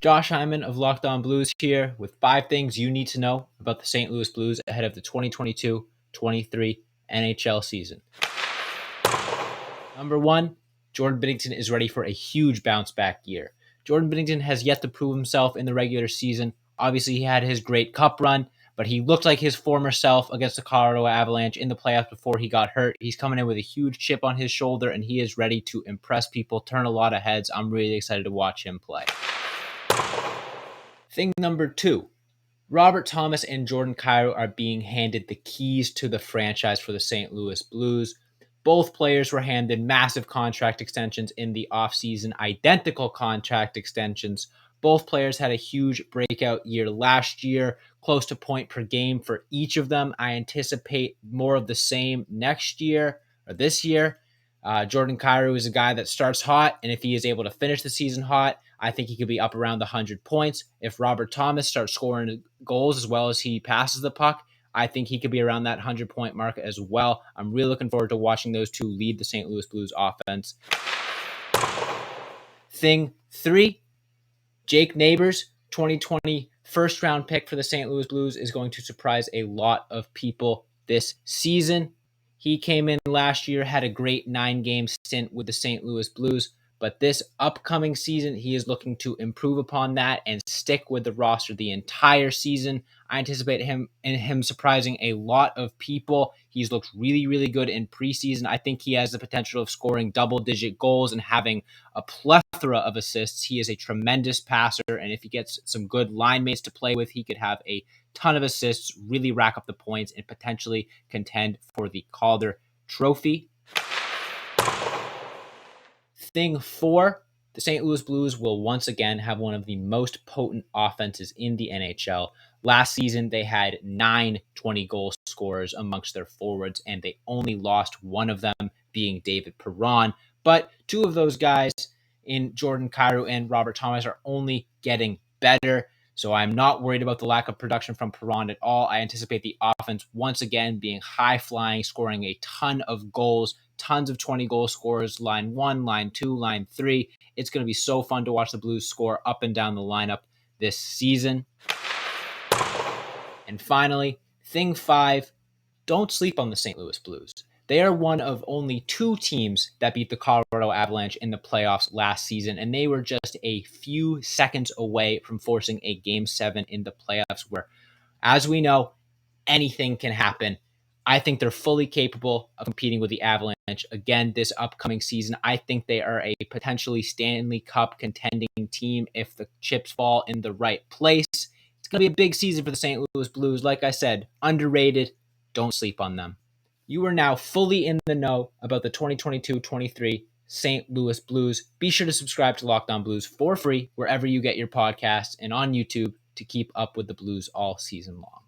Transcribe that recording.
Josh Hyman of Locked On Blues here with 5 things you need to know about the St. Louis Blues ahead of the 2022-23 NHL season. Number 1, Jordan Binnington is ready for a huge bounce-back year. Jordan Binnington has yet to prove himself in the regular season. Obviously, he had his great cup run, but he looked like his former self against the Colorado Avalanche in the playoffs before he got hurt. He's coming in with a huge chip on his shoulder, and he is ready to impress people, turn a lot of heads. I'm really excited to watch him play. Thing number 2, Robert Thomas and Jordan Kyrou are being handed the keys to the franchise for the St. Louis Blues. Both players were handed massive contract extensions in the offseason, identical contract extensions. Both players had a huge breakout year last year, close to point per game for each of them. I anticipate more of the same next year or this year. Jordan Kyrou is a guy that starts hot, and if he is able to finish the season hot, I think he could be up around the 100 points. If Robert Thomas starts scoring goals as well as he passes the puck, I think he could be around that 100-point mark as well. I'm really looking forward to watching those two lead the St. Louis Blues offense. Thing 3, Jake Neighbors, 2020 first-round pick for the St. Louis Blues, is going to surprise a lot of people this season. He came in last year, had a great 9-game stint with the St. Louis Blues, but this upcoming season, he is looking to improve upon that and stick with the roster the entire season. I anticipate him surprising a lot of people. He's looked really, really good in preseason. I think he has the potential of scoring double-digit goals and having a plethora of assists. He is a tremendous passer, and if he gets some good line mates to play with, he could have a ton of assists, really rack up the points, and potentially contend for the Calder Trophy. Thing 4, the St. Louis Blues will once again have one of the most potent offenses in the NHL. Last season, they had 9 20-goal scorers amongst their forwards, and they only lost one of them, being David Perron. But 2 of those guys in Jordan Kyrou and Robert Thomas are only getting better. So I'm not worried about the lack of production from Perron at all. I anticipate the offense once again being high-flying, scoring a ton of goals, tons of 20-goal scorers, line 1, line 2, line 3. It's going to be so fun to watch the Blues score up and down the lineup this season. And finally, thing 5, don't sleep on the St. Louis Blues. They are one of only 2 teams that beat the Colorado Avalanche in the playoffs last season, and they were just a few seconds away from forcing a Game 7 in the playoffs where, as we know, anything can happen. I think they're fully capable of competing with the Avalanche again this upcoming season. I think they are a potentially Stanley Cup contending team if the chips fall in the right place. It's going to be a big season for the St. Louis Blues. Like I said, underrated. Don't sleep on them. You are now fully in the know about the 2022-23 St. Louis Blues. Be sure to subscribe to Locked On Blues for free wherever you get your podcasts and on YouTube to keep up with the Blues all season long.